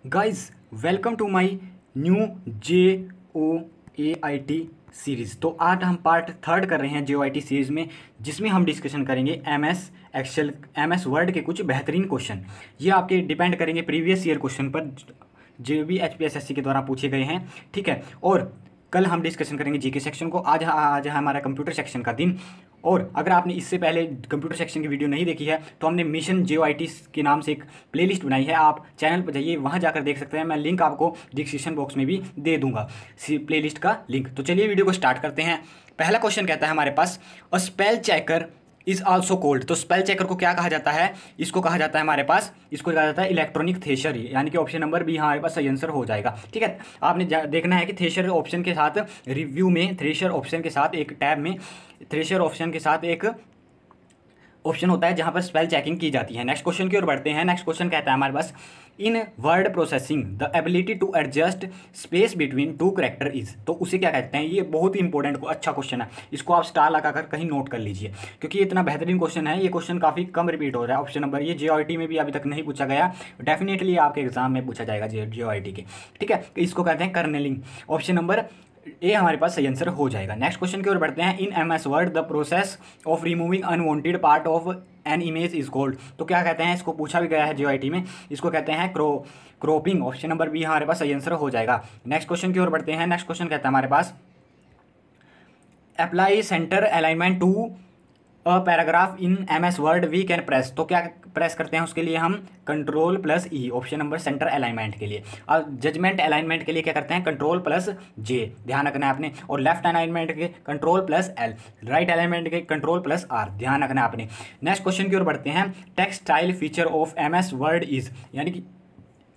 Guys, welcome to my new JOAIT series. तो आज हम पार्ट थर्ड कर रहे हैं JOAIT सीरीज़ में, जिसमें हम डिस्कशन करेंगे MS एक्सेल, MS वर्ड के कुछ बेहतरीन क्वेश्चन। ये आपके डिपेंड करेंगे प्रीवियस ईयर क्वेश्चन पर, जो भी HPSSC के द्वारा पूछे गए हैं। ठीक है, और कल हम डिस्कशन करेंगे जीके सेक्शन को। आज है हमारा कंप्यूटर सेक्शन का दिन। और अगर आपने इससे पहले कंप्यूटर सेक्शन की वीडियो नहीं देखी है तो हमने मिशन JOIT के नाम से एक प्लेलिस्ट बनाई है। आप चैनल पर जाइए, वहाँ जाकर देख सकते हैं। मैं लिंक आपको डिस्क्रिप्शन बॉक्स में भी दे दूंगा, प्लेलिस्ट का लिंक। तो चलिए वीडियो को स्टार्ट करते हैं। पहला क्वेश्चन कहता है हमारे पास, a spell checker is also called. तो स्पेल चेकर को क्या कहा जाता है? इसको कहा जाता है हमारे पास, इसको कहा जाता है इलेक्ट्रॉनिक थ्रेशर, यानी कि ऑप्शन नंबर बी हमारे पास सही आंसर हो जाएगा। ठीक है, आपने देखना है कि थ्रेशर ऑप्शन के साथ रिव्यू में, थ्रेशर ऑप्शन के साथ एक टैब में, थ्रेशर ऑप्शन के साथ एक ऑप्शन होता है जहां पर स्पेल चेकिंग की जाती है। नेक्स्ट क्वेश्चन की ओर बढ़ते हैं। नेक्स्ट क्वेश्चन कहता है हमारे पास, in word processing the ability to adjust space between two character is. तो उसे क्या कहते हैं? ये बहुत ही इंपॉर्टेंट अच्छा क्वेश्चन है। इसको आप स्टार लगाकर कहीं नोट कर लीजिए, क्योंकि ये इतना बेहतरीन क्वेश्चन है। ये क्वेश्चन काफी कम रिपीट हो रहा है। ऑप्शन नंबर, ये JOIT में भी अभी तक नहीं पूछा गया, डेफिनेटली आपके एग्जाम में पूछा जाएगा JOIT के। ठीक है, इसको कहते हैं कर्नेलिंग। ऑप्शन नंबर ए हमारे पास सही आंसर हो जाएगा। नेक्स्ट क्वेश्चन की ओर बढ़ते हैं। इन MS word the process of removing unwanted part of an image is called. तो क्या कहते हैं? इसको पूछा भी गया है JOIT में। इसको कहते हैं क्रॉपिंग। ऑप्शन नंबर बी हमारे पास सही आंसर हो जाएगा। नेक्स्ट क्वेश्चन की ओर बढ़ते हैं। नेक्स्ट क्वेश्चन कहता है हमारे पास, apply centre alignment to a paragraph in MS Word we can press. तो क्या प्रेस करते हैं उसके लिए? हम Ctrl+E। Option number centre alignment के लिए। और जजमेंट अलाइनमेंट के लिए क्या करते हैं? Ctrl+J, ध्यान रखना है आपने। और लेफ्ट अलाइनमेंट के Ctrl+L, राइट अलाइनमेंट के Ctrl+R, ध्यान रखना है आपने। नेक्स्ट क्वेश्चन की ओर बढ़ते हैं। Text style feature of MS Word is, यानी कि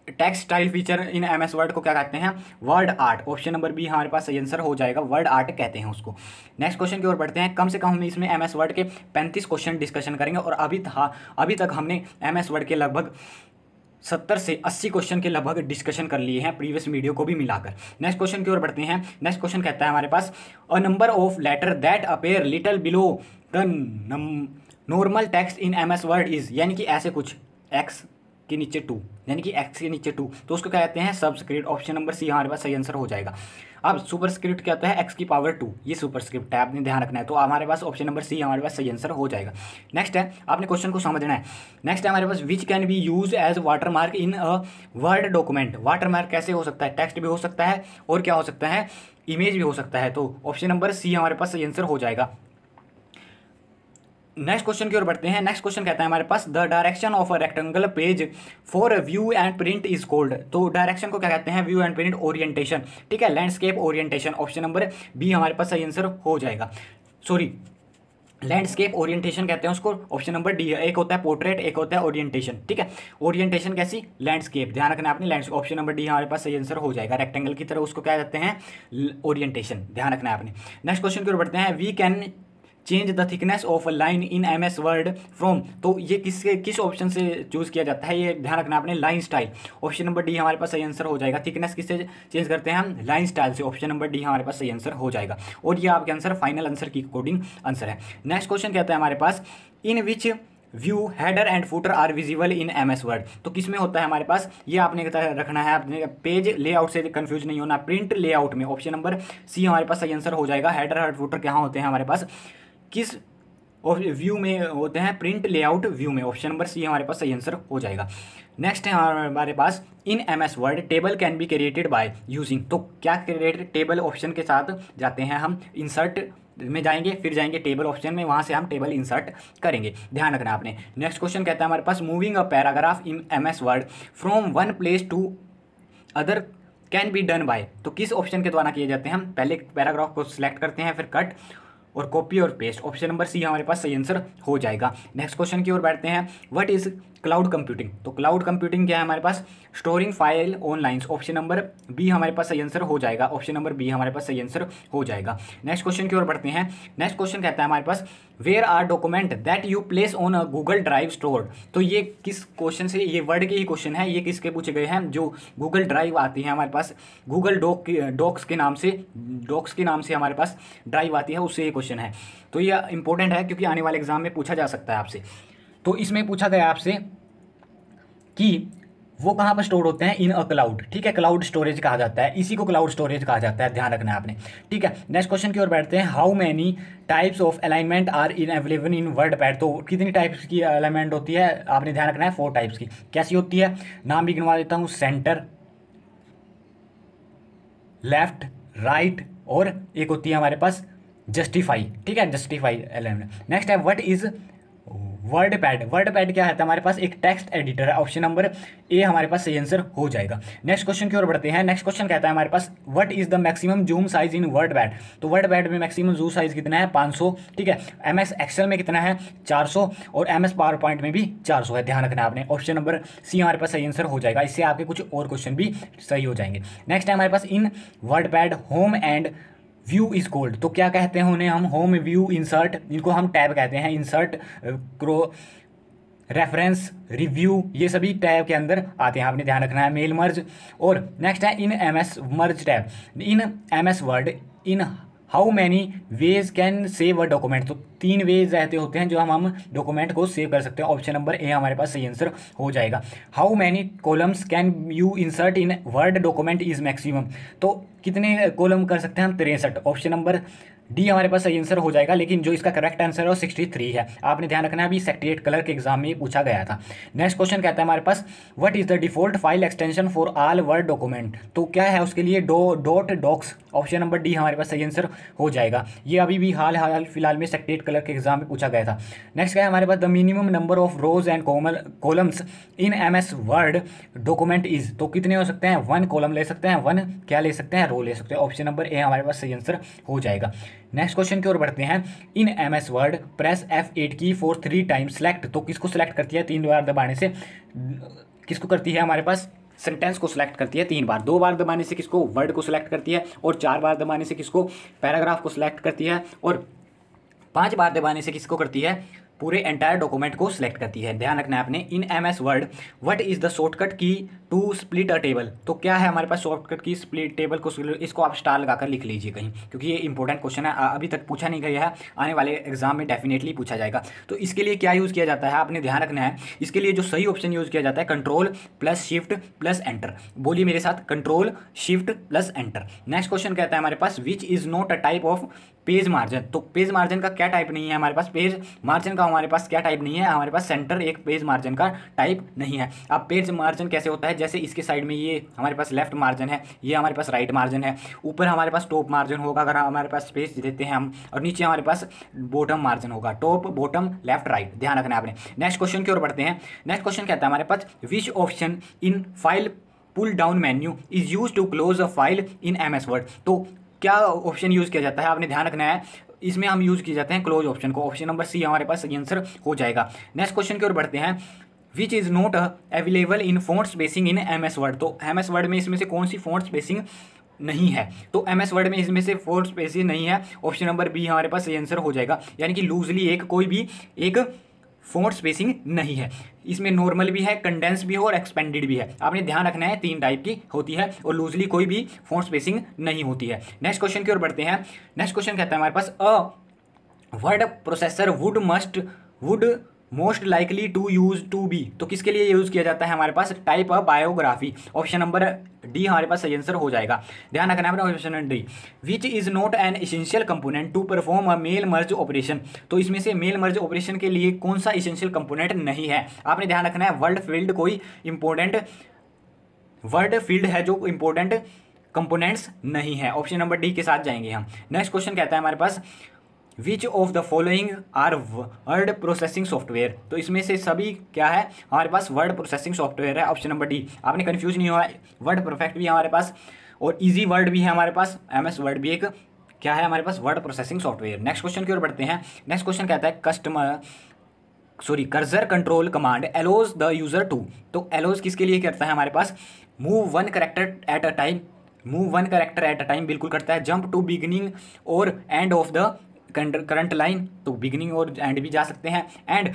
text style feature in MS Word को क्या कहते हैं? Word Art. Option number B हमारे पास सही आंसर हो जाएगा, वर्ड आर्ट कहते हैं उसको। नेक्स्ट क्वेश्चन की ओर बढ़ते हैं। कम से कम हम इसमें MS वर्ड के 35 क्वेश्चन डिस्कशन करेंगे, और अभी तक हमने MS वर्ड के लगभग 70 से 80 क्वेश्चन के लगभग डिस्कशन कर लिए हैं, प्रीवियस वीडियो को भी मिलाकर। नेक्स्ट क्वेश्चन की ओर बढ़ते हैं। नेक्स्ट क्वेश्चन कहता है हमारे पास, a number of letter that appear little below the normal text in MS Word is, यानी कि ऐसे कुछ x के नीचे 2, यानी कि x के नीचे 2, तो उसको क्या कहते हैं? सबस्क्रिप्ट। ऑप्शन नंबर सी हमारे पास सही आंसर हो जाएगा। अब सुपरस्क्रिप्ट क्या होता है? x की पावर 2, ये सुपरस्क्रिप्ट है, आपने ध्यान रखना है। तो हमारे पास ऑप्शन नंबर सी हमारे पास सही आंसर हो जाएगा। नेक्स्ट है, आपने क्वेश्चन को समझना है। नेक्स्ट है हमारे पास, which can be use as watermark in a Word document. Watermark कैसे हो सकता है? टेक्स्ट भी हो सकता है, और क्या हो सकता है? इमेज भी हो सकता है। तो ऑप्शन नंबर सी हमारे पास सही आंसर हो जाएगा। नेक्स्ट क्वेश्चन की ओर बढ़ते हैं। नेक्स्ट क्वेश्चन कहता है हमारे पास, the direction of a rectangular page for view and print is called. तो डायरेक्शन को क्या कहते हैं? View and print orientation. ठीक है, landscape orientation. Option number B हमारे पास सही आंसर हो जाएगा। सॉरी, लैंडस्केप ओरिएंटेशन कहते हैं उसको। ऑप्शन नंबर डी है। एक होता है पोर्ट्रेट, एक होता है ओरिएंटेशन। ठीक है, ओरिएंटेशन कैसी? लैंडस्केप, ध्यान रखना आपने। लैंडस्केप, ऑप्शन नंबर डी हमारे पास सही आंसर हो जाएगा। रेक्टेंगल की तरह उसको क्या कहते हैं? ओरिएंटेशन, ध्यान रखना है आपने। नेक्स्ट क्वेश्चन की ओर बढ़ते हैं। We can change the thickness of a line in MS word from. तो ये किस ऑप्शन से चूज किया जाता है? ये ध्यान रखना आपने, line style. Option number D हमारे पास सही आंसर हो जाएगा। थिकनेस किससे चेंज करते हैं हम? लाइन स्टाइल से। ऑप्शन नंबर डी हमारे पास सही आंसर हो जाएगा, और ये आपके आंसर फाइनल आंसर की अकॉर्डिंग आंसर है। नेक्स्ट क्वेश्चन कहता है हमारे पास, in which view header and footer are visible in MS word. तो किस में होता है हमारे पास? ये आपने रखना है, आपने पेज लेआउट से कंफ्यूज नहीं होना, प्रिंट लेआउट में। ऑप्शन नंबर सी हमारे पास सही आंसर हो जाएगा। हेडर एंड फुटर कहाँ होते हैं हमारे पास? किस और व्यू में होते हैं? प्रिंट लेआउट व्यू में। ऑप्शन नंबर सी हमारे पास सही आंसर हो जाएगा। नेक्स्ट है हमारे पास, इन MS word table can be created by using. तो क्या क्रिएटेड? टेबल ऑप्शन के साथ जाते हैं हम, इंसर्ट में जाएंगे, फिर जाएंगे टेबल ऑप्शन में, वहां से हम टेबल इंसर्ट करेंगे, ध्यान रखना आपने। नेक्स्ट क्वेश्चन कहता है हमारे पास, moving a paragraph in MS word from one place to other can be done by. तो किस ऑप्शन के द्वारा किए जाते हैं? हम पहले पैराग्राफ को सिलेक्ट करते हैं, फिर कट और कॉपी और पेस्ट। ऑप्शन नंबर सी हमारे पास सही आंसर हो जाएगा। नेक्स्ट क्वेश्चन की ओर बैठते हैं। What is cloud computing? तो क्लाउड कंप्यूटिंग क्या है हमारे पास? Storing file online. Option number B हमारे पास सही आंसर हो जाएगा। ऑप्शन नंबर बी हमारे पास सही आंसर हो जाएगा। नेक्स्ट क्वेश्चन की ओर बढ़ते हैं। नेक्स्ट क्वेश्चन कहता है हमारे पास, where are document that you place on a Google drive store. तो ये किस क्वेश्चन से? ये वर्ड के ही क्वेश्चन है। ये किसके पूछे गए हैं? जो गूगल ड्राइव आती है हमारे पास, गूगल डॉक्स के नाम से हमारे पास ड्राइव आती है, उससे ये क्वेश्चन है। तो ये इंपॉर्टेंट है, क्योंकि आने वाले एग्जाम में पूछा जा सकता है आपसे। तो इसमें पूछा गया आपसे कि वो कहाँ पर स्टोर होते हैं? इन अ क्लाउड, ठीक है, क्लाउड स्टोरेज कहा जाता है, इसी को क्लाउड स्टोरेज कहा जाता है, ध्यान रखना है आपने। ठीक है, नेक्स्ट क्वेश्चन की ओर बैठते हैं। How many types of alignment are in available in word pad? तो कितनी टाइप्स की अलाइनमेंट होती है? आपने ध्यान रखना है 4 टाइप्स की। कैसी होती है? नाम भी गिनवा देता हूँ, सेंटर, लेफ्ट, राइट, और एक होती है हमारे पास जस्टिफाई। ठीक है, जस्टिफाई अलाइनमेंट। नेक्स्ट है what is word pad? Word pad क्या है? हमारे पास एक टेक्स्ट एडिटर है। ऑप्शन नंबर ए हमारे पास सही आंसर हो जाएगा। नेक्स्ट क्वेश्चन की ओर बढ़ते हैं। नेक्स्ट क्वेश्चन कहता है हमारे पास what is the maximum zoom size in word pad? तो वर्ड पैड में मैक्सिमम जूम साइज कितना है? 500। ठीक है, एम एस एक्सेल में कितना है? 400, और एम एस पावर पॉइंट में भी 400 है, ध्यान रखना है आपने। ऑप्शन नंबर सी हमारे पास सही आंसर हो जाएगा। इससे आपके कुछ और क्वेश्चन भी सही हो जाएंगे। नेक्स्ट है हमारे पास in word pad home and view is called, तो क्या कहते हैं उन्हें हम? होम, व्यू, इंसर्ट, इनको हम टैब कहते हैं। इंसर्ट, क्रो, रेफरेंस, रिव्यू, ये सभी टैब के अंदर आते हैं, आपने ध्यान रखना है। मेल मर्ज, और नेक्स्ट है in M S merge tab. In M S Word in how many ways can save a document? तो 3 वेज रहते होते हैं जो हम डॉक्यूमेंट को सेव कर सकते हैं। ऑप्शन नंबर ए हमारे पास सही आंसर हो जाएगा। How many columns can you insert in word document is maximum? तो कितने कॉलम कर सकते हैं हम? 63। ऑप्शन नंबर डी हमारे पास सही आंसर हो जाएगा, लेकिन जो इसका करेक्ट आंसर है वो 63 है। आपने ध्यान रखना है, अभी सेक्रेटरीट कलर के एग्जाम में पूछा गया था। नेक्स्ट क्वेश्चन कहता है हमारे पास what is the default file extension for all word document? तो क्या है उसके लिए? Dot docx. Option number D हमारे पास सही आंसर हो जाएगा। ये अभी भी हाल फिलहाल में सेक्रेटरीट कलर के एग्जाम में पूछा गया था। नेक्स्ट क्या है हमारे पास? The minimum number of rows and columns in M S word document is? तो कितने हो सकते हैं? 1 कॉलम ले सकते हैं, 1 क्या ले सकते हैं? रो ले सकते हैं। ऑप्शन नंबर ए हमारे पास सही आंसर हो जाएगा। नेक्स्ट क्वेश्चन की ओर बढ़ते हैं। In M S Word press F8 key for 3 times select, तो किसको सेलेक्ट करती है? 3 बार दबाने से किसको करती है? हमारे पास सेंटेंस को सिलेक्ट करती है 3 बार। 2 बार दबाने से किसको? वर्ड को सिलेक्ट करती है, और 4 बार दबाने से किसको? पैराग्राफ को सिलेक्ट करती है, और 5 बार दबाने से किसको करती है? पूरे एंटायर डॉक्यूमेंट को सिलेक्ट करती है। ध्यान रखना है आपने। In M S Word what is the shortcut key to split a table? तो क्या है हमारे पास शॉर्टकट की स्प्लिट टेबल को? इसको आप स्टार लगाकर लिख लीजिए कहीं, क्योंकि ये इंपॉर्टेंट क्वेश्चन है, अभी तक पूछा नहीं गया है, आने वाले एग्जाम में डेफिनेटली पूछा जाएगा। तो इसके लिए क्या यूज़ किया जाता है? आपने ध्यान रखना है। इसके लिए जो सही ऑप्शन यूज़ किया जाता है control plus shift plus enter. बोलिए मेरे साथ, control shift plus enter. Next question कहता है हमारे पास which is not a type of page margin? तो पेज मार्जिन का क्या टाइप नहीं है हमारे पास? पेज मार्जिन का हमारे पास क्या टाइप नहीं है? हमारे पास सेंटर एक पेज मार्जिन का टाइप नहीं है। अब पेज मार्जिन कैसे होता है? जैसे इसके साइड में ये हमारे पास लेफ्ट मार्जिन है, ये हमारे पास राइट मार्जिन है, ऊपर हमारे पास टॉप मार्जिन होगा अगर हमारे पास स्पेस देते हैं हम, और नीचे हमारे पास बॉटम मार्जिन होगा। टॉप, बॉटम, लेफ्ट, राइट, ध्यान रखना है आपने। नेक्स्ट क्वेश्चन की ओर बढ़ते हैं। नेक्स्ट क्वेश्चन कहता है हमारे पास which option in file pull down menu is use to close a file in M S word? तो क्या ऑप्शन यूज किया जाता है? आपने ध्यान रखना है, इसमें हम यूज किए जाते हैं क्लोज ऑप्शन को। ऑप्शन नंबर सी हमारे पास सही आंसर हो जाएगा। नेक्स्ट क्वेश्चन की ओर बढ़ते हैं। Which is not available in font spacing in M S word? तो एम एस वर्ड में इसमें से कौन सी फॉन्ट स्पेसिंग नहीं है? तो एम एस वर्ड में इसमें से फॉन्ट स्पेसिंग नहीं है। ऑप्शन नंबर बी हमारे पास सही आंसर हो जाएगा, यानी कि लूजली एक कोई भी एक फॉन्ट स्पेसिंग नहीं है। इसमें नॉर्मल भी है, कंडेंस भी है, और एक्सपेंडेड भी है। आपने ध्यान रखना है 3 टाइप की होती है, और लूजली कोई भी फॉन्ट स्पेसिंग नहीं होती है। नेक्स्ट क्वेश्चन की ओर बढ़ते हैं। नेक्स्ट क्वेश्चन कहता है हमारे पास a word processor would most likely to use to be? तो किसके लिए यूज किया जाता है हमारे पास? Type of biography. Option number D हमारे पास सही आंसर हो जाएगा। ध्यान रखना है option number D. Which is not an essential component to perform a mail merge operation? तो इसमें से मेल मर्ज ऑपरेशन के लिए कौन सा एसेंशियल कंपोनेंट नहीं है? आपने ध्यान रखना है वर्ड फील्ड कोई इंपॉर्टेंट वर्ड फील्ड है जो इंपॉर्टेंट कंपोनेंट्स नहीं है। ऑप्शन नंबर डी के साथ जाएंगे हम। नेक्स्ट क्वेश्चन कहता है हमारे पास which of the following are word processing software? तो इसमें से सभी क्या है हमारे पास? वर्ड प्रोसेसिंग सॉफ्टवेयर है। Option number D. आपने कंफ्यूज नहीं हुआ, वर्ड परफेक्ट भी है हमारे पास, और इजी वर्ड भी है हमारे पास। एम एस वर्ड भी एक क्या है हमारे पास? Word processing software. Next question की ओर बढ़ते हैं। नेक्स्ट क्वेश्चन कहता है cursor control command allows the user to? तो एलोज किसके लिए करता है हमारे पास? Move one character at a time. Move one character at a time बिल्कुल करता है। जंप टू बिगिनिंग और end of the current line, तो बिगिनिंग और एंड भी जा सकते हैं। End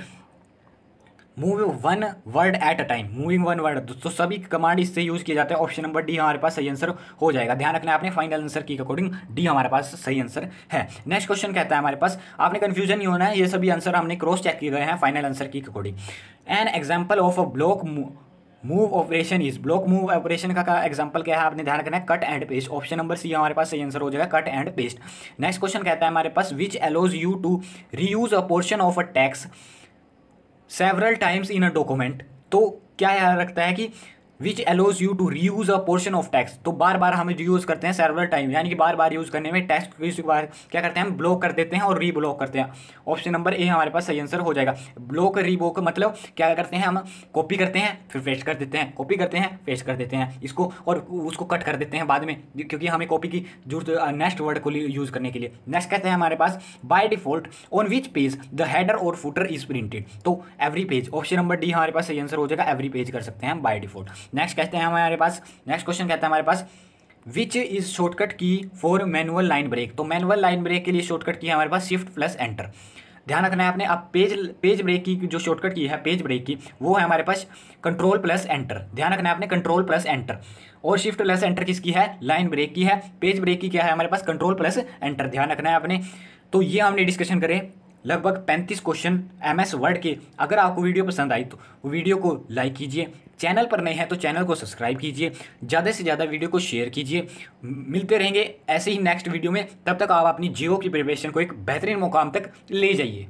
move one word eight a time, moving one word, तो सभी कमांड इससे यूज किए जाते हैं। ऑप्शन नंबर डी हमारे पास सही आंसर हो जाएगा। ध्यान रखना है आपने, फाइनल आंसर की अकॉर्डिंग डी हमारे पास सही आंसर है। नेक्स्ट क्वेश्चन कहता है हमारे पास, आपने कंफ्यूजन नहीं होना है, ये सभी आंसर हमने क्रॉस चेक किए गए हैं फाइनल आंसर की according. An example of a block move operation is, block move operation का एग्जांपल क्या है आपने ध्यान रखना है, cut and paste. Option number C हमारे पास सही आंसर हो जाएगा, cut and paste. Next question कहता है हमारे पास which allows you to reuse a portion of a text several times in a document. तो क्या याद रखता है कि विच allows you to reuse a portion of text, तो बार बार हम यूज करते हैं सेवरल टाइम, यानी कि बार बार यूज करने में टेक्स्ट को किसी बार क्या करते हैं हम ब्लॉक कर देते हैं और रीब्लॉक करते हैं। ऑप्शन नंबर ए हमारे पास सही आंसर हो जाएगा। ब्लॉक रीब्लॉक मतलब क्या करते हैं हम कॉपी करते हैं फिर पेस्ट कर देते हैं, कॉपी करते हैं पेस्ट कर देते हैं इसको, और उसको कट कर देते हैं बाद में, क्योंकि हमें कॉपी की जरूरत नेक्स्ट वर्ड को यूज करने के लिए। नेक्स्ट कहते हैं हमारे पास by default on which page the header और फुटर इज प्रिंटेड, तो every page. Option number D हमारे पास सही आंसर हो जाएगा, एवरी पेज कर सकते हैं बाय डिफॉल्ट। नेक्स्ट कहते हैं हमारे पास, नेक्स्ट क्वेश्चन कहता है हमारे पास विच इज शॉर्टकट की फॉर मैनुअल लाइन ब्रेक। तो मैनुअल लाइन ब्रेक के लिए शॉर्टकट की है हमारे पास शिफ्ट प्लस एंटर। ध्यान रखना है आपने, अब पेज ब्रेक की जो शॉर्टकट की है पेज ब्रेक की, वो है हमारे पास कंट्रोल प्लस एंटर। ध्यान रखना है आपने, कंट्रोल प्लस एंटर। और शिफ्ट प्लस एंटर किसकी है, लाइन ब्रेक की है। पेज ब्रेक की क्या है हमारे पास, कंट्रोल प्लस एंटर। ध्यान रखना है आपने। तो ये हमने डिस्कशन करे लगभग 35 क्वेश्चन MS वर्ड के। अगर आपको वीडियो पसंद आई तो वीडियो को लाइक कीजिए, चैनल पर नए हैं तो चैनल को सब्सक्राइब कीजिए, ज़्यादा से ज़्यादा वीडियो को शेयर कीजिए। मिलते रहेंगे ऐसे ही नेक्स्ट वीडियो में, तब तक आप अपनी जियो की प्रिपरेशन को एक बेहतरीन मुकाम तक ले जाइए।